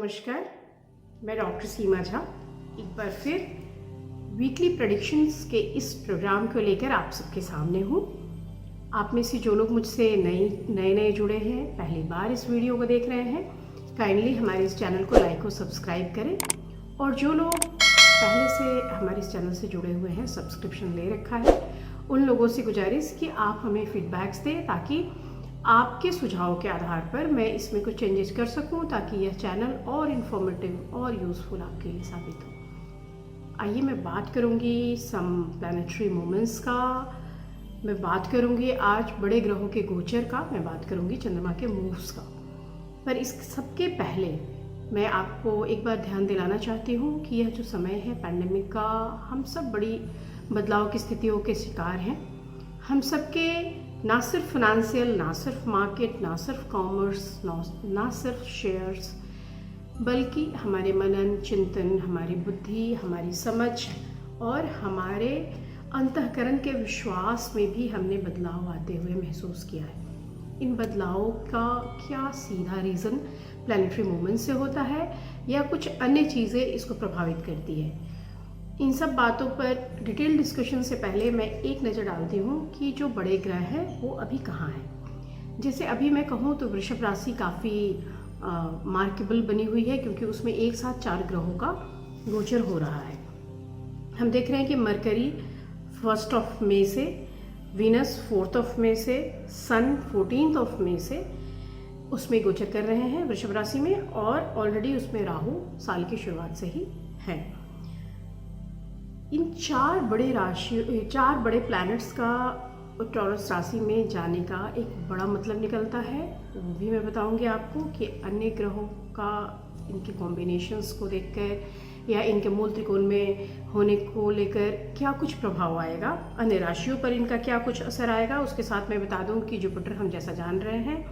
नमस्कार, मैं डॉक्टर सीमा झा एक बार फिर वीकली प्रेडिक्शंस के इस प्रोग्राम को लेकर आप सबके सामने हूँ। आप में से जो लोग मुझसे नए जुड़े हैं, पहली बार इस वीडियो को देख रहे हैं, काइंडली हमारे इस चैनल को लाइक और सब्सक्राइब करें। और जो लोग पहले से हमारे इस चैनल से जुड़े हुए हैं, सब्सक्रिप्शन ले रखा है, उन लोगों से गुजारिश कि आप हमें फीडबैक्स दें ताकि आपके सुझाव के आधार पर मैं इसमें कुछ चेंजेस कर सकूं, ताकि यह चैनल और इन्फॉर्मेटिव और यूज़फुल आपके लिए साबित हो। आइए मैं बात करूंगी सम प्लैनेटरी मूवमेंट्स का, मैं बात करूंगी आज बड़े ग्रहों के गोचर का, मैं बात करूंगी चंद्रमा के मूव्स का। पर इस सबके पहले मैं आपको एक बार ध्यान दिलाना चाहती हूँ कि यह जो समय है पैंडेमिक का, हम सब बड़ी बदलाव की स्थितियों के शिकार हैं। हम सबके ना सिर्फ फिनेंशियल, ना सिर्फ मार्केट, ना सिर्फ कॉमर्स, ना सिर्फ शेयर्स, बल्कि हमारे मनन चिंतन, हमारी बुद्धि, हमारी समझ और हमारे अंतःकरण के विश्वास में भी हमने बदलाव आते हुए महसूस किया है। इन बदलावों का क्या सीधा रीज़न प्लैनेटरी मूवमेंट से होता है या कुछ अन्य चीज़ें इसको प्रभावित करती है? इन सब बातों पर डिटेल डिस्कशन से पहले मैं एक नज़र डालती हूँ कि जो बड़े ग्रह हैं वो अभी कहाँ हैं। जैसे अभी मैं कहूँ तो वृषभ राशि काफ़ी मार्केबल बनी हुई है, क्योंकि उसमें एक साथ 4 ग्रहों का गोचर हो रहा है। हम देख रहे हैं कि मरकरी 1 मई से, वीनस 4 मई से, सन 14 मई से उसमें गोचर कर रहे हैं वृषभ राशि में, और ऑलरेडी उसमें राहु साल की शुरुआत से ही है। इन 4 बड़े प्लैनेट्स का टॉरस राशि में जाने का एक बड़ा मतलब निकलता है। वो भी मैं बताऊंगी आपको कि अन्य ग्रहों का इनके कॉम्बिनेशंस को देखकर या इनके मूल त्रिकोण में होने को लेकर क्या कुछ प्रभाव आएगा, अन्य राशियों पर इनका क्या कुछ असर आएगा। उसके साथ मैं बता दूं कि जुपिटर हम जैसा जान रहे हैं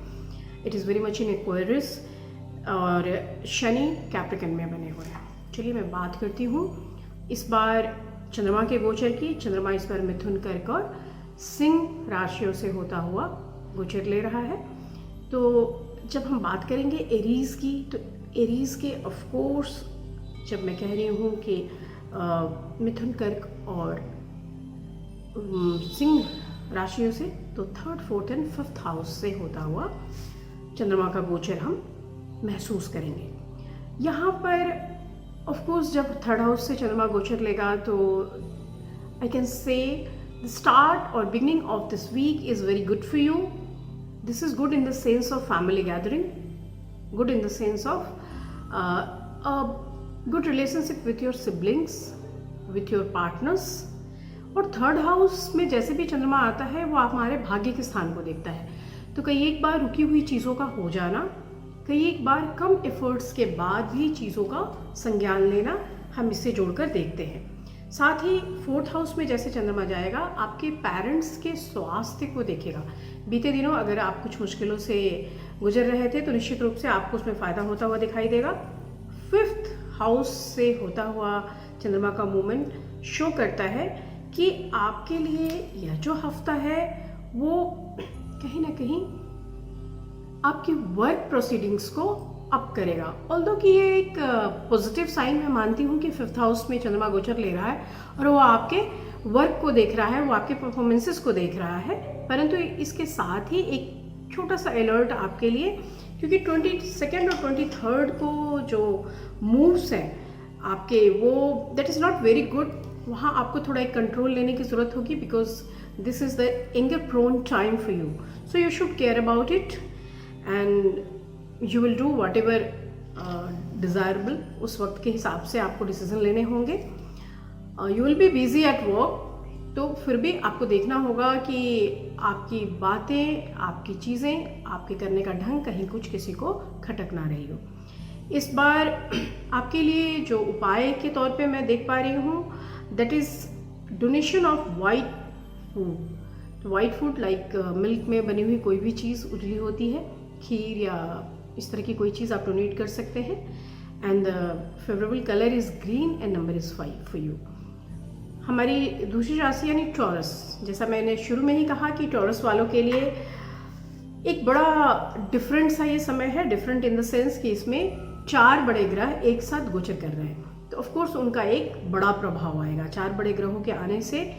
it is very much in Aquarius, और शनि कैप्रिकन में बने हुए हैं। चलिए मैं बात करती हूँ इस बार चंद्रमा के गोचर की। चंद्रमा इस बार मिथुन, कर्क और सिंह राशियों से होता हुआ गोचर ले रहा है। तो जब हम बात करेंगे एरीज की, तो एरीज के ऑफ कोर्स जब मैं कह रही हूँ कि मिथुन, कर्क और सिंह राशियों से, तो 3rd, 4th and 5th house से होता हुआ चंद्रमा का गोचर हम महसूस करेंगे। यहाँ पर ऑफ कोर्स जब 3rd हाउस से चंद्रमा गोचर लेगा तो I can say the start और beginning of this week is very good for you. This is good in the sense of family gathering, good in the sense of good relationship with your siblings, with your partners. और 3rd house में जैसे भी चंद्रमा आता है वो आप हमारे भाग्य के स्थान को देखता है। तो कई एक बार रुकी हुई चीज़ों का हो जाना, कई एक बार कम एफर्ट्स के बाद भी चीज़ों का संज्ञान लेना, हम इससे जोड़कर देखते हैं। साथ ही 4th हाउस में जैसे चंद्रमा जाएगा आपके पेरेंट्स के स्वास्थ्य को देखेगा। बीते दिनों अगर आप कुछ मुश्किलों से गुजर रहे थे तो निश्चित रूप से आपको उसमें फ़ायदा होता हुआ दिखाई देगा। 5th हाउस से होता हुआ चंद्रमा का मूवमेंट शो करता है कि आपके लिए यह जो हफ्ता है वो कहीं ना कहीं आपकी वर्क प्रोसीडिंग्स को अप करेगा। ऑल्दो कि ये एक पॉजिटिव साइन मैं मानती हूँ कि 5th हाउस में चंद्रमा गोचर ले रहा है और वो आपके वर्क को देख रहा है, वो आपके परफॉर्मेंसेस को देख रहा है। परंतु इसके साथ ही एक छोटा सा अलर्ट आपके लिए, क्योंकि 22nd और 23rd को जो मूव्स हैं आपके, वो that is not very good. वहाँ आपको थोड़ा एक कंट्रोल लेने की ज़रूरत होगी, because this is the anger prone time for you, so you should care about it and you will do whatever desirable. उस वक्त के हिसाब से आपको डिसीजन लेने होंगे। You will be busy at work, तो फिर भी आपको देखना होगा कि आपकी बातें, आपकी चीज़ें, आपके करने का ढंग कहीं कुछ किसी को खटक ना रही हो। इस बार आपके लिए जो उपाय के तौर पे मैं देख पा रही हूँ that is donation of white food. तो वाइट फूड लाइक मिल्क में बनी हुई कोई भी चीज़ उजली होती है, खीर या इस तरह की कोई चीज़ आप डोनेट कर सकते हैं। And the favourable colour is green and number is 5 for you. हमारी दूसरी राशि यानी टॉरस, जैसा मैंने शुरू में ही कहा कि टॉरस वालों के लिए एक बड़ा डिफरेंट सा ये समय है। डिफरेंट इन द सेंस कि इसमें 4 बड़े ग्रह एक साथ गोचर कर रहे हैं, तो ऑफ कोर्स उनका एक बड़ा प्रभाव आएगा। 4 बड़े ग्रहों के आने से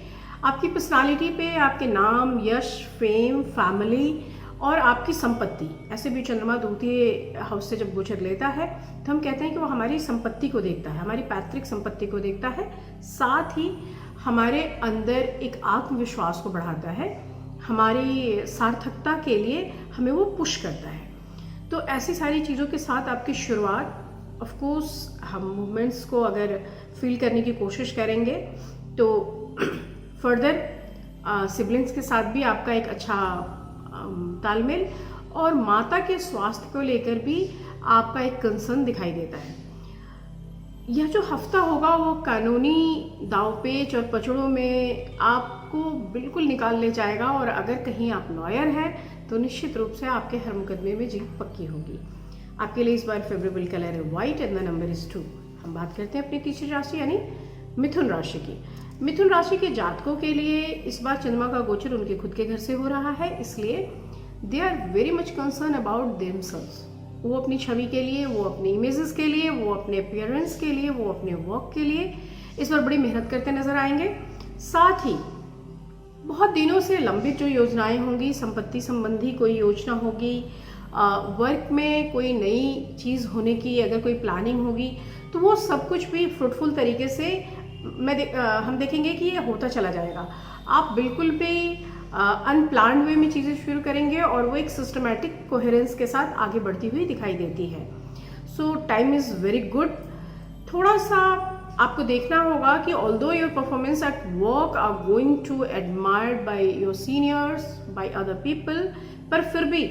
आपकी पर्सनालिटी पे, आपके नाम, यश, फेम, फैमिली और आपकी संपत्ति, ऐसे भी चंद्रमा द्वितीय हाउस से जब गोचर लेता है तो हम कहते हैं कि वो हमारी संपत्ति को देखता है, हमारी पैतृक संपत्ति को देखता है, साथ ही हमारे अंदर एक आत्मविश्वास को बढ़ाता है, हमारी सार्थकता के लिए हमें वो पुश करता है। तो ऐसी सारी चीज़ों के साथ आपकी शुरुआत, ऑफ कोर्स हम मूवमेंट्स को अगर फील करने की कोशिश करेंगे तो फर्दर सिबलिंग्स के साथ भी आपका एक अच्छा तालमेल, और माता के स्वास्थ्य को लेकर भी आपका एक कंसर्न दिखाई देता है। यह जो हफ्ता होगा वो कानूनी दावपेच और पचड़ों में आपको बिल्कुल निकाल ले जाएगा, और अगर कहीं आप लॉयर हैं तो निश्चित रूप से आपके हर मुकदमे में जीत पक्की होगी। आपके लिए इस बार फेवरेबल कलर है white and the number is 2। हम बात करते हैं अपनी तीसरी राशि यानी मिथुन राशि की। मिथुन राशि के जातकों के लिए इस बार चंद्रमा का गोचर उनके खुद के घर से हो रहा है, इसलिए they are very much concern about themselves. वो अपनी छवि के लिए, वो अपने इमेजेस के लिए, वो अपने अपीयरेंस के लिए, वो अपने वर्क के लिए इस बार बड़ी मेहनत करते नजर आएंगे। साथ ही बहुत दिनों से लंबित जो योजनाएं होंगी, संपत्ति संबंधी कोई योजना होगी, वर्क में कोई नई चीज़ होने की अगर कोई प्लानिंग होगी, तो वो सब कुछ भी फ्रूटफुल तरीके से हम देखेंगे कि ये होता चला जाएगा। आप बिल्कुल भी अनप्लान्ड वे में चीज़ें शुरू करेंगे और वो एक सिस्टमैटिक कोहेरेंस के साथ आगे बढ़ती हुई दिखाई देती है। So time is very good. थोड़ा सा आपको देखना होगा कि although your performance at work are going to admired by your seniors, by other people, पर फिर भी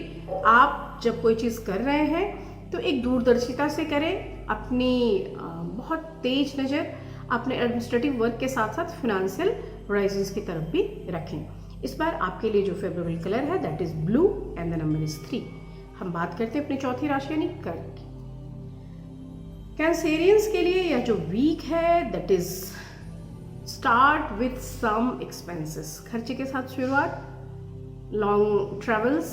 आप जब कोई चीज़ कर रहे हैं तो एक दूरदर्शिता से करें, अपनी बहुत तेज नज़र अपने एडमिनिस्ट्रेटिव वर्क के साथ साथ फिनेंशियल होराइजन्स की तरफ भी रखें। इस बार आपके लिए जो फेवरेबल कलर है that is blue and the number is 3। हम बात करते हैं अपनी चौथी राशि यानी कर्क की। कैंसेरियंस के लिए यह जो वीक है that is start with some expenses. खर्चे के साथ शुरुआत, लॉन्ग ट्रेवल्स,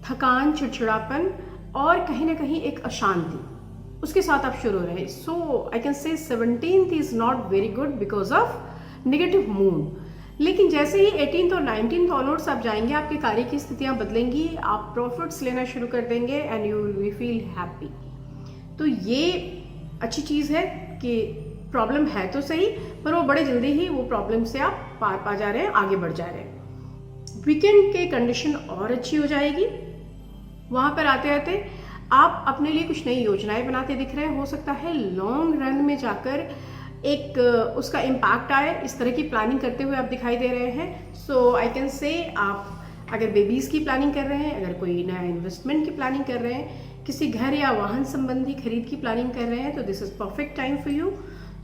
थकान, चिड़चिड़ापन और कहीं ना कहीं एक अशांति, उसके साथ आप शुरू रहे। सो आई कैन से 17th is not very good because of negative mood. लेकिन जैसे ही 18th और 19th ऑनवर्ड्स आप जाएंगे, आपके कार्य की स्थितियां बदलेंगी, आप प्रॉफिट्स लेना शुरू कर देंगे and you will feel happy. तो ये अच्छी चीज़ है कि प्रॉब्लम है तो सही, पर वो बड़े जल्दी ही वो प्रॉब्लम से आप पार पा जा रहे हैं, आगे बढ़ जा रहे हैं। वीकेंड के कंडीशन और अच्छी हो जाएगी। वहाँ पर आते आते आप अपने लिए कुछ नई योजनाएं बनाते दिख रहे हैं। हो सकता है लॉन्ग रन में जाकर एक उसका इम्पैक्ट आए, इस तरह की प्लानिंग करते हुए आप दिखाई दे रहे हैं। सो आई कैन से आप अगर बेबीज़ की प्लानिंग कर रहे हैं, अगर कोई नया इन्वेस्टमेंट की प्लानिंग कर रहे हैं, किसी घर या वाहन संबंधी खरीद की प्लानिंग कर रहे हैं, तो this is perfect time for you.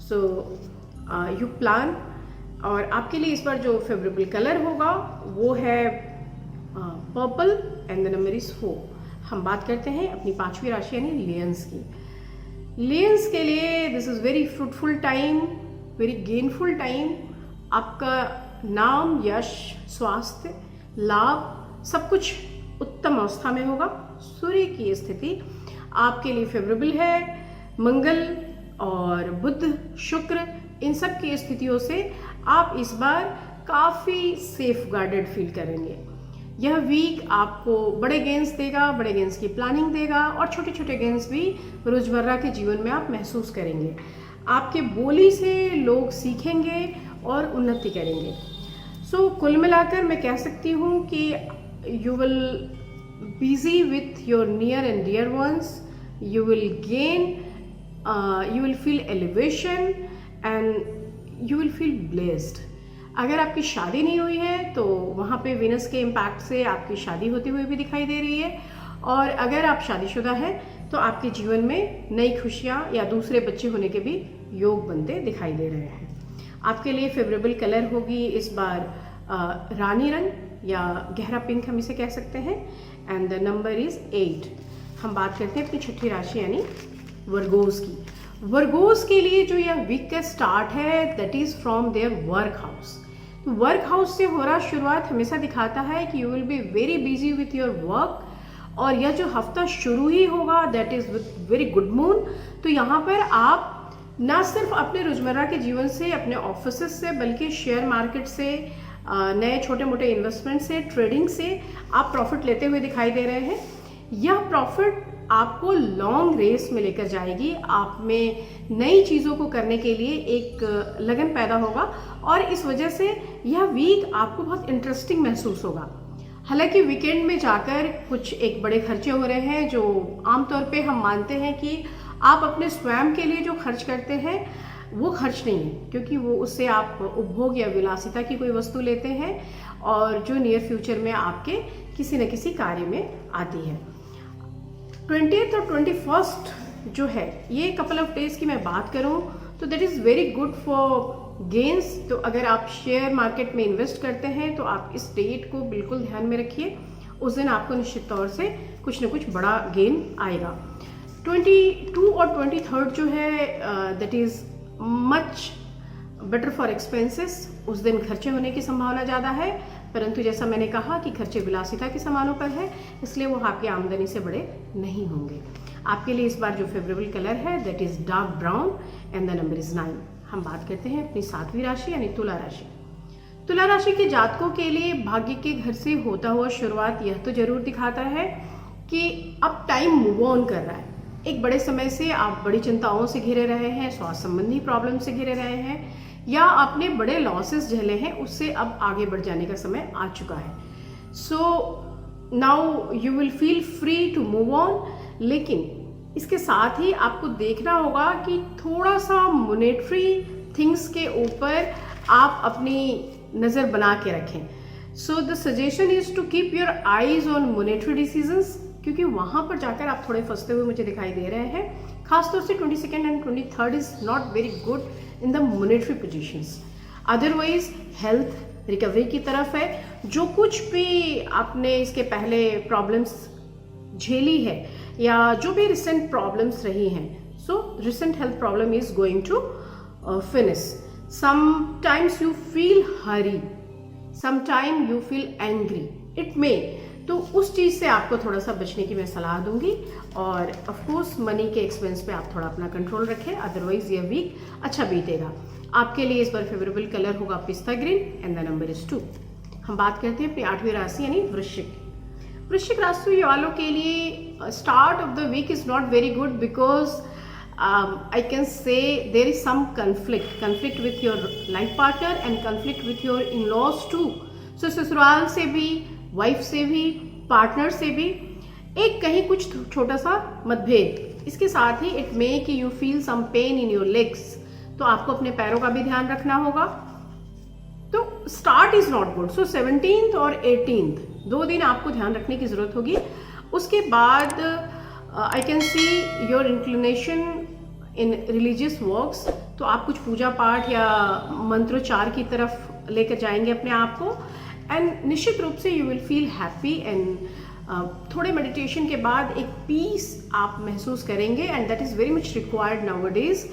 So you plan. और आपके लिए इस बार जो फेवरेबल कलर होगा वो है purple and the number is 4। हम बात करते हैं अपनी पांचवी राशि यानी लियंस की। लियंस के लिए this is very fruitful time, very gainful time. आपका नाम, यश, स्वास्थ्य, लाभ सब कुछ उत्तम अवस्था में होगा। सूर्य की स्थिति आपके लिए फेवरेबल है। मंगल और बुध, शुक्र, इन सब की स्थितियों से आप इस बार काफ़ी सेफ गार्डेड फील करेंगे। यह वीक आपको बड़े गेन्स देगा, बड़े गेन्स की प्लानिंग देगा, और छोटे छोटे गेन्स भी रोजमर्रा के जीवन में आप महसूस करेंगे। आपके बोली से लोग सीखेंगे और उन्नति करेंगे। सो कुल मिलाकर मैं कह सकती हूँ कि you will busy with your near and dear ones, you will gain, you will feel elevation and you will feel blessed. अगर आपकी शादी नहीं हुई है तो वहाँ पे वीनस के इम्पैक्ट से आपकी शादी होती हुई भी दिखाई दे रही है, और अगर आप शादीशुदा हैं तो आपके जीवन में नई खुशियाँ या दूसरे बच्चे होने के भी योग बनते दिखाई दे रहे हैं। आपके लिए फेवरेबल कलर होगी इस बार रानी रंग या गहरा पिंक हम इसे कह सकते हैं, एंड द नंबर इज 8। हम बात करते हैं अपनी छठी राशि यानी वर्गोस की। वर्गोस के लिए जो यह वीक का स्टार्ट है that is from their work house. तो वर्क हाउस से हो रहा शुरुआत हमेशा दिखाता है कि you will be very busy with your work, और यह जो हफ्ता शुरू ही होगा that is with very good moon. तो यहाँ पर आप ना सिर्फ अपने रोजमर्रा के जीवन से, अपने ऑफिस से, बल्कि शेयर मार्केट से, नए छोटे मोटे इन्वेस्टमेंट से, ट्रेडिंग से आप प्रॉफिट लेते हुए दिखाई दे रहे हैं। यह प्रॉफिट आपको लॉन्ग रेस में लेकर जाएगी। आप में नई चीज़ों को करने के लिए एक लगन पैदा होगा और इस वजह से यह वीक आपको बहुत इंटरेस्टिंग महसूस होगा। हालांकि वीकेंड में जाकर कुछ एक बड़े खर्चे हो रहे हैं जो आमतौर पे हम मानते हैं कि आप अपने स्वयं के लिए जो खर्च करते हैं वो खर्च नहीं है, क्योंकि वो उससे आप उपभोग या विलासिता की कोई वस्तु लेते हैं और जो नियर फ्यूचर में आपके किसी न किसी कार्य में आती है। 20th और 21st जो है, ये कपल ऑफ डेज की मैं बात करूं तो that is very good for gains. तो अगर आप शेयर मार्केट में इन्वेस्ट करते हैं तो आप इस डेट को बिल्कुल ध्यान में रखिए। उस दिन आपको निश्चित तौर से कुछ न कुछ बड़ा गेन आएगा। 22 और 23rd जो है that is much better for expenses. उस दिन खर्चे होने की संभावना ज़्यादा है, परंतु जैसा मैंने कहा कि खर्चे विलासिता के सामानों पर है, इसलिए वो आपकी आमदनी से बड़े नहीं होंगे। आपके लिए इस बार जो फेवरेबल कलर है that is dark brown and the number is 9। हम बात करते हैं अपनी 7वीं राशि यानी तुला राशि। तुला राशि के जातकों के लिए भाग्य के घर से होता हुआ शुरुआत यह तो जरूर दिखाता है कि अब टाइम मूव ऑन कर रहा है। एक बड़े समय से आप बड़ी चिंताओं से घिरे रहे हैं, स्वास्थ्य संबंधी प्रॉब्लम से घिरे रहे हैं या आपने बड़े लॉसेस झेले हैं, उससे अब आगे बढ़ जाने का समय आ चुका है। So now you will feel free to move on. लेकिन इसके साथ ही आपको देखना होगा कि थोड़ा सा मॉनेटरी थिंग्स के ऊपर आप अपनी नज़र बना के रखें। So the suggestion is to keep your eyes on monetary decisions, क्योंकि वहाँ पर जाकर आप थोड़े फंसते हुए मुझे दिखाई दे रहे हैं। खासतौर से 22nd and 23rd is not very good in the monetary positions. Otherwise health recovery की तरफ है। जो कुछ भी आपने इसके पहले प्रॉब्लम्स झेली है या जो भी रिसेंट प्रॉब्लम्स रही हैं, so recent health problem is going to finish. Sometimes you feel hurry, sometime you feel angry, it may, तो उस चीज़ से आपको थोड़ा सा बचने की मैं सलाह दूंगी। और ऑफ कोर्स मनी के एक्सपेंस पे आप थोड़ा अपना कंट्रोल रखें, अदरवाइज ये वीक अच्छा बीतेगा। आपके लिए इस बार फेवरेबल कलर होगा पिस्ता green and the number is 2। हम बात करते हैं अपनी 8वीं राशि यानी वृश्चिक। वृश्चिक राशि वालों के लिए start off the week is not very good because I can say there is some conflict with your life partner and conflict with your in-laws too. So ससुराल से भी, वाइफ से भी, पार्टनर से भी एक कहीं कुछ छोटा सा मतभेद। इसके साथ ही इट मे कि you feel some pain in your legs, तो आपको अपने पैरों का भी ध्यान रखना होगा। तो start is not good. So 17th और 18th 2 दिन आपको ध्यान रखने की जरूरत होगी। उसके बाद I can see your inclination in religious works, तो आप कुछ पूजा पाठ या मंत्रोच्चार की तरफ लेकर जाएंगे अपने आप को। एंड निश्चित रूप से you will feel happy and थोड़े मेडिटेशन के बाद एक पीस आप महसूस करेंगे and that is very much required now days.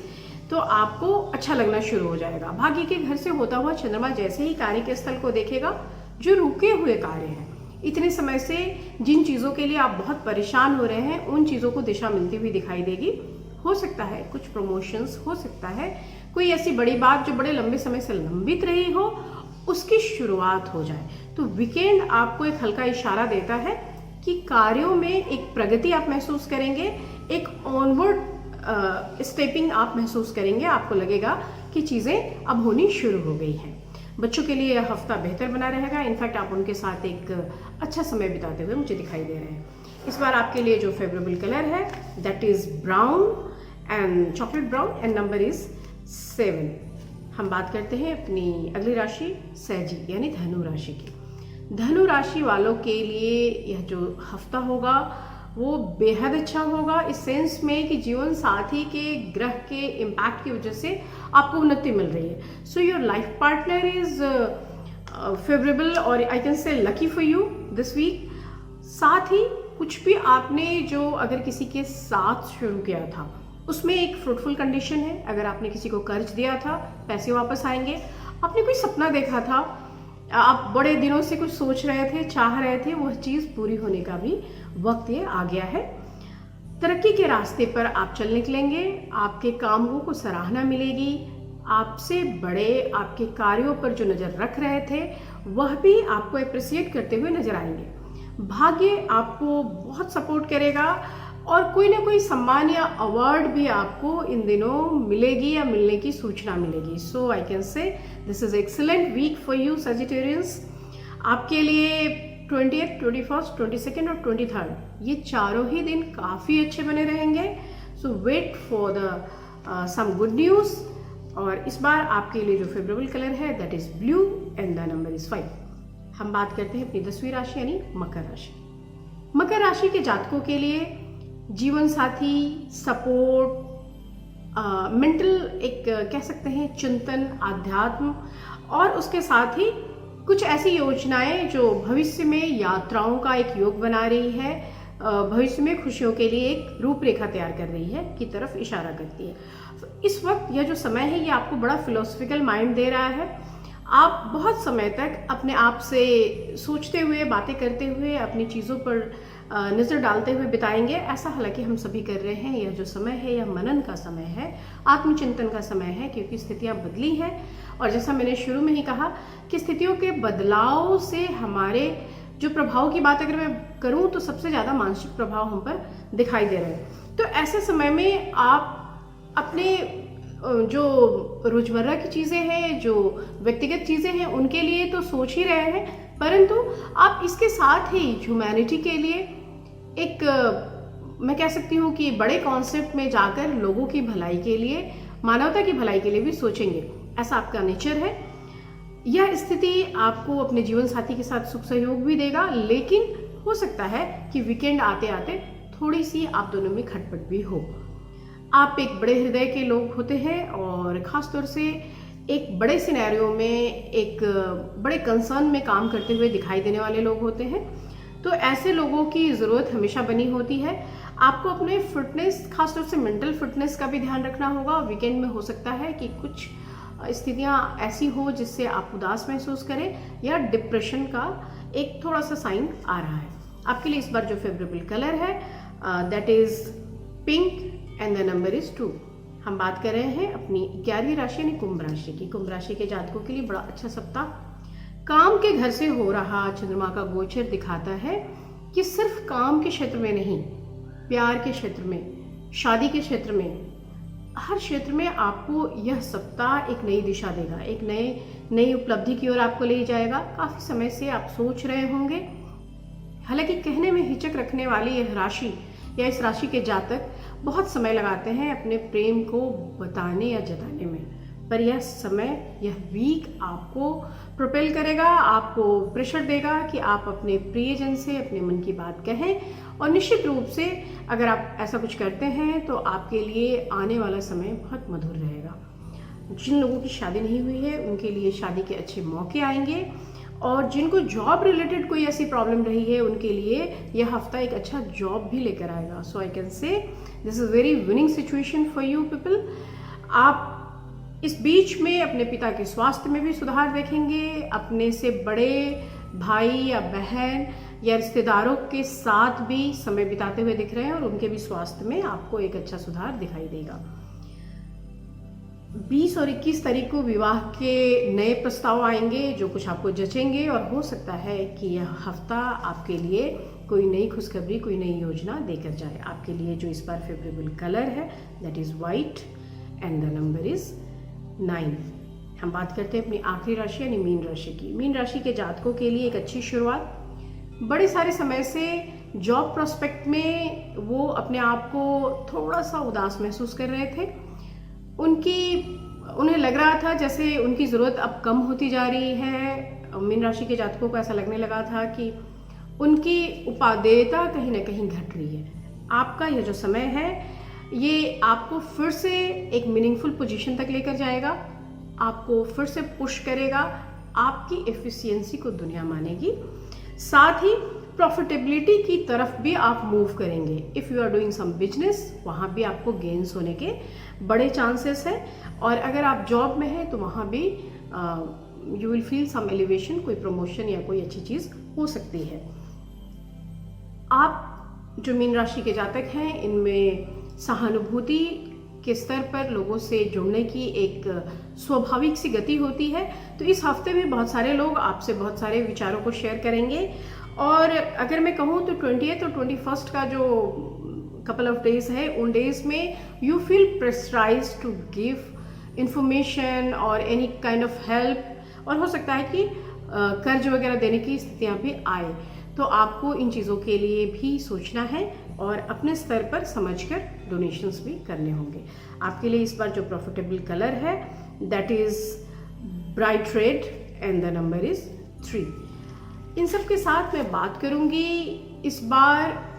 तो आपको अच्छा लगना शुरू हो जाएगा। भाग्य के घर से होता हुआ चंद्रमा जैसे ही कार्य के स्थल को देखेगा, जो रुके हुए कार्य हैं, इतने समय से जिन चीज़ों के लिए आप बहुत परेशान हो रहे हैं, उन चीज़ों को दिशा मिलती हुई दिखाई देगी। हो सकता है कुछ प्रमोशंस, हो सकता है कोई ऐसी बड़ी बात जो बड़े लंबे समय से लंबित रही हो, उसकी शुरुआत हो जाए। तो वीकेंड आपको एक हल्का इशारा देता है कि कार्यों में एक प्रगति आप महसूस करेंगे, एक ऑनवर्ड स्टेपिंग आप महसूस करेंगे। आपको लगेगा कि चीज़ें अब होनी शुरू हो गई हैं। बच्चों के लिए यह हफ्ता बेहतर बना रहेगा। इनफैक्ट आप उनके साथ एक अच्छा समय बिताते हुए मुझे दिखाई दे रहे हैं। इस बार आपके लिए जो फेवरेबल कलर है that is brown and chocolate brown and number is 7। हम बात करते हैं अपनी अगली राशि सहजी यानी धनु राशि की। धनु राशि वालों के लिए यह जो हफ्ता होगा वो बेहद अच्छा होगा, इस सेंस में कि जीवन साथी के ग्रह के इम्पैक्ट की वजह से आपको उन्नति मिल रही है। So your life partner is favourable और I can say lucky for you this week. साथ ही कुछ भी आपने जो अगर किसी के साथ शुरू किया था उसमें एक फ्रूटफुल कंडीशन है। अगर आपने किसी को कर्ज दिया था, पैसे वापस आएंगे। आपने कोई सपना देखा था, आप बड़े दिनों से कुछ सोच रहे थे, चाह रहे थे, वह चीज़ पूरी होने का भी वक्त ये आ गया है। तरक्की के रास्ते पर आप चल निकलेंगे, आपके कामों को सराहना मिलेगी, आपसे बड़े आपके कार्यों पर जो नज़र रख रहे थे वह भी आपको अप्रिसिएट करते हुए नजर आएंगे। भाग्य आपको बहुत सपोर्ट करेगा और कोई ना कोई सम्मान या अवार्ड भी आपको इन दिनों मिलेगी या मिलने की सूचना मिलेगी। So I can say this is excellent week for you Sagittarians. आपके लिए 20th, 21st, 22nd और 23rd ये चारों ही दिन काफ़ी अच्छे बने रहेंगे। So wait for the some good news. और इस बार आपके लिए जो फेवरेबल कलर है that is blue and the number is 5। हम बात करते हैं अपनी 10वीं राशि यानी मकर राशि। मकर राशि के जातकों के लिए जीवन साथी, सपोर्ट, मेंटल एक कह सकते हैं चिंतन, आध्यात्म और उसके साथ ही कुछ ऐसी योजनाएं जो भविष्य में यात्राओं का एक योग बना रही है, भविष्य में खुशियों के लिए एक रूपरेखा तैयार कर रही है की तरफ इशारा करती है। इस वक्त यह जो समय है ये आपको बड़ा फिलोसफिकल माइंड दे रहा है। आप बहुत समय तक अपने आप से सोचते हुए, बातें करते हुए, अपनी चीज़ों पर नज़र डालते हुए बिताएंगे। ऐसा हालांकि हम सभी कर रहे हैं। यह जो समय है यह मनन का समय है, आत्मचिंतन का समय है, क्योंकि स्थितियां बदली हैं। और जैसा मैंने शुरू में ही कहा कि स्थितियों के बदलाव से हमारे जो प्रभाव की बात अगर मैं करूं तो सबसे ज़्यादा मानसिक प्रभाव हम पर दिखाई दे रहे हैं। तो ऐसे समय में आप अपने जो रोजमर्रा की चीज़ें हैं, जो व्यक्तिगत चीज़ें हैं, उनके लिए तो सोच ही रहे हैं, परंतु आप इसके साथ ही ह्यूमैनिटी के लिए एक मैं कह सकती हूँ कि बड़े कॉन्सेप्ट में जाकर लोगों की भलाई के लिए, मानवता की भलाई के लिए भी सोचेंगे। ऐसा आपका नेचर है। यह स्थिति आपको अपने जीवन साथी के साथ सुख सहयोग भी देगा, लेकिन हो सकता है कि वीकेंड आते आते थोड़ी सी आप दोनों में खटपट भी हो। आप एक बड़े हृदय के लोग होते हैं और ख़ास तौर से एक बड़े सिनेरियो में, एक बड़े कंसर्न में काम करते हुए दिखाई देने वाले लोग होते हैं। तो ऐसे लोगों की ज़रूरत हमेशा बनी होती है। आपको अपने फिटनेस, खासतौर से मेंटल फिटनेस का भी ध्यान रखना होगा। वीकेंड में हो सकता है कि कुछ स्थितियां ऐसी हो जिससे आप उदास महसूस करें या डिप्रेशन का एक थोड़ा सा साइन आ रहा है। आपके लिए इस बार जो फेवरेबल कलर है that is pink and the number is 2। हम बात कर रहे हैं अपनी 11वीं राशि यानी कुंभ राशि की। कुंभ राशि के जातकों के लिए बड़ा अच्छा सप्ताह। काम के घर से हो रहा चंद्रमा का गोचर दिखाता है कि सिर्फ काम के क्षेत्र में नहीं, प्यार के क्षेत्र में, शादी के क्षेत्र में, हर क्षेत्र में आपको यह सप्ताह एक नई दिशा देगा, एक नई उपलब्धि की ओर आपको ले जाएगा। काफ़ी समय से आप सोच रहे होंगे, हालांकि कहने में हिचक रखने वाली यह राशि या इस राशि के जातक बहुत समय लगाते हैं अपने प्रेम को बताने या जताने में, पर यह समय, यह वीक आपको प्रोपेल करेगा, आपको प्रेशर देगा कि आप अपने प्रियजन से अपने मन की बात कहें। और निश्चित रूप से अगर आप ऐसा कुछ करते हैं तो आपके लिए आने वाला समय बहुत मधुर रहेगा। जिन लोगों की शादी नहीं हुई है उनके लिए शादी के अच्छे मौके आएंगे, और जिनको जॉब रिलेटेड कोई ऐसी प्रॉब्लम रही है उनके लिए यह हफ्ता एक अच्छा जॉब भी लेकर आएगा। So I can say this is very winning situation for you people. आप इस बीच में अपने पिता के स्वास्थ्य में भी सुधार देखेंगे, अपने से बड़े भाई या बहन या रिश्तेदारों के साथ भी समय बिताते हुए दिख रहे हैं और उनके भी स्वास्थ्य में आपको एक अच्छा सुधार दिखाई देगा। 20 और 21 तारीख को विवाह के नए प्रस्ताव आएंगे जो कुछ आपको जचेंगे, और हो सकता है कि यह हफ्ता आपके लिए कोई नई खुशखबरी, कोई नई योजना देकर जाए। आपके लिए जो इस बार फेवरेबल कलर है that is white and the number is 9। हम बात करते हैं अपनी आखिरी राशि यानी मीन राशि की। मीन राशि के जातकों के लिए एक अच्छी शुरुआत। बड़े सारे समय से जॉब प्रोस्पेक्ट में वो अपने आप को थोड़ा सा उदास महसूस कर रहे थे। उन्हें लग रहा था जैसे उनकी ज़रूरत अब कम होती जा रही है। मीन राशि के जातकों को ऐसा लगने लगा था कि उनकी उपादेयता कहीं ना कहीं घट रही है। आपका यह जो समय है ये आपको फिर से एक मीनिंगफुल पोजीशन तक लेकर जाएगा, आपको फिर से पुश करेगा, आपकी एफिशिएंसी को दुनिया मानेगी, साथ ही प्रॉफिटेबिलिटी की तरफ भी आप मूव करेंगे। If you are doing some business वहाँ भी आपको गेन्स होने के बड़े चांसेस हैं, और अगर आप जॉब में हैं तो वहाँ भी you will feel some elevation, कोई प्रमोशन या कोई अच्छी चीज़ हो सकती है। आप जो मीन राशि के जातक हैं, इनमें सहानुभूति के स्तर पर लोगों से जुड़ने की एक स्वाभाविक सी गति होती है। तो इस हफ्ते में बहुत सारे लोग आपसे बहुत सारे विचारों को शेयर करेंगे। और अगर मैं कहूँ तो 20th और 21st का जो कपल ऑफ डेज है, उन डेज में you feel pressurized to give information और एनी काइंड ऑफ हेल्प, और हो सकता है कि कर्ज वगैरह देने की स्थितियाँ भी आए। तो आपको इन चीज़ों के लिए भी सोचना है और अपने स्तर पर समझकर डोनेशंस भी करने होंगे। आपके लिए इस बार जो प्रॉफिटेबल कलर है that is bright red and the number is 3। इन सब के साथ मैं बात करूंगी इस बार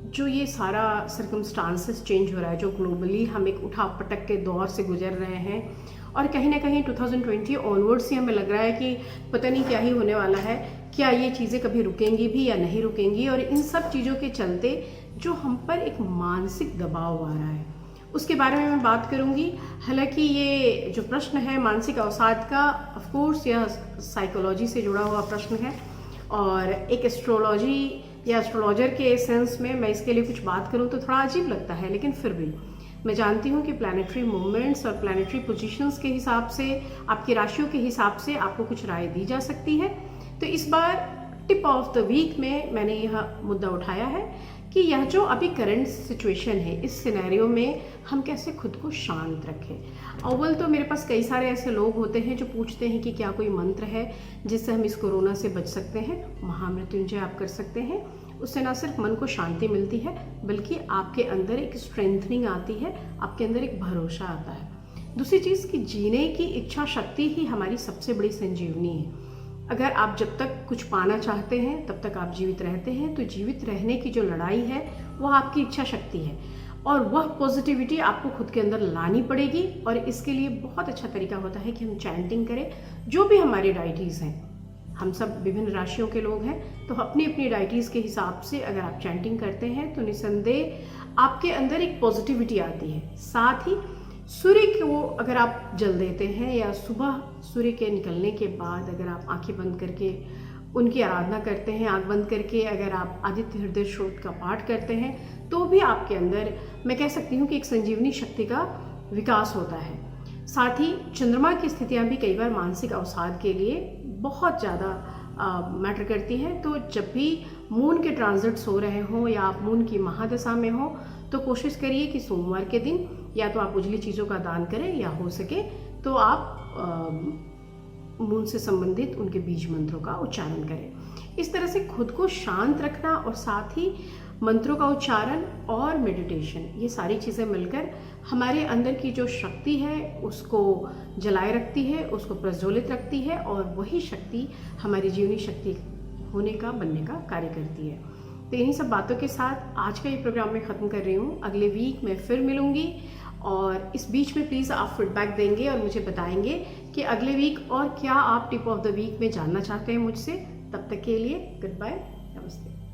जो ये सारा सर्कमस्टांसेस चेंज हो रहा है, जो ग्लोबली हम एक उठा पटक के दौर से गुजर रहे हैं, और कहीं ना कहीं 2020 ऑनवर्ड्स ही हमें लग रहा है कि पता नहीं क्या ही होने वाला है, क्या ये चीज़ें कभी रुकेंगी भी या नहीं रुकेंगी। और इन सब चीज़ों के चलते जो हम पर एक मानसिक दबाव आ रहा है, उसके बारे में मैं बात करूंगी। हालांकि ये जो प्रश्न है मानसिक अवसाद का, ऑफ कोर्स यह साइकोलॉजी से जुड़ा हुआ प्रश्न है, और एक एस्ट्रोलॉजी या एस्ट्रोलॉजर के सेंस में मैं इसके लिए कुछ बात करूं तो थोड़ा अजीब लगता है, लेकिन फिर भी मैं जानती हूं कि प्लैनेटरी मूवमेंट्स और प्लैनेटरी पोजीशंस के हिसाब से, आपकी राशियों के हिसाब से आपको कुछ राय दी जा सकती है। तो इस बार टिप ऑफ द वीक में मैंने यह मुद्दा उठाया है कि यह जो अभी करंट सिचुएशन है, इस सिनेरियो में हम कैसे खुद को शांत रखें। अव्वल तो मेरे पास कई सारे ऐसे लोग होते हैं जो पूछते हैं कि क्या कोई मंत्र है जिससे हम इस कोरोना से बच सकते हैं। महामृत्युंजय आप कर सकते हैं, उससे ना सिर्फ मन को शांति मिलती है बल्कि आपके अंदर एक स्ट्रेंथनिंग आती है, आपके अंदर एक भरोसा आता है। दूसरी चीज़ कि जीने की इच्छा शक्ति ही हमारी सबसे बड़ी संजीवनी है। अगर आप जब तक कुछ पाना चाहते हैं तब तक आप जीवित रहते हैं, तो जीवित रहने की जो लड़ाई है वह आपकी इच्छा शक्ति है, और वह पॉजिटिविटी आपको खुद के अंदर लानी पड़ेगी। और इसके लिए बहुत अच्छा तरीका होता है कि हम चैंटिंग करें। जो भी हमारी डाइटीज़ हैं, हम सब विभिन्न राशियों के लोग हैं, तो अपनी अपनी डाइटीज़ के हिसाब से अगर आप चैंटिंग करते हैं तो निसंदेह आपके अंदर एक पॉजिटिविटी आती है। साथ ही सूर्य को अगर आप जल देते हैं, या सुबह सूर्य के निकलने के बाद अगर आप आंखें बंद करके उनकी आराधना करते हैं, आँख बंद करके अगर आप आदित्य हृदय स्रोत का पाठ करते हैं, तो भी आपके अंदर मैं कह सकती हूँ कि एक संजीवनी शक्ति का विकास होता है। साथ ही चंद्रमा की स्थितियाँ भी कई बार मानसिक अवसाद के लिए बहुत ज़्यादा मैटर करती हैं। तो जब भी मून के ट्रांजिट्स हो रहे हों या आप मून की महादशा में हो, तो कोशिश करिए कि सोमवार के दिन या तो आप उजली चीज़ों का दान करें, या हो सके तो आप मून से संबंधित उनके बीज मंत्रों का उच्चारण करें। इस तरह से खुद को शांत रखना और साथ ही मंत्रों का उच्चारण और मेडिटेशन, ये सारी चीज़ें मिलकर हमारे अंदर की जो शक्ति है उसको जलाए रखती है, उसको प्रज्वलित रखती है, और वही शक्ति हमारी जीवनी शक्ति होने का, बनने का कार्य करती है। तो इन्हीं सब बातों के साथ आज का ये प्रोग्राम मैं ख़त्म कर रही हूँ। अगले वीक मैं फिर मिलूँगी, और इस बीच में प्लीज़ आप फीडबैक देंगे और मुझे बताएंगे कि अगले वीक और क्या आप टिप ऑफ द वीक में जानना चाहते हैं मुझसे। तब तक के लिए गुड बाय, नमस्ते।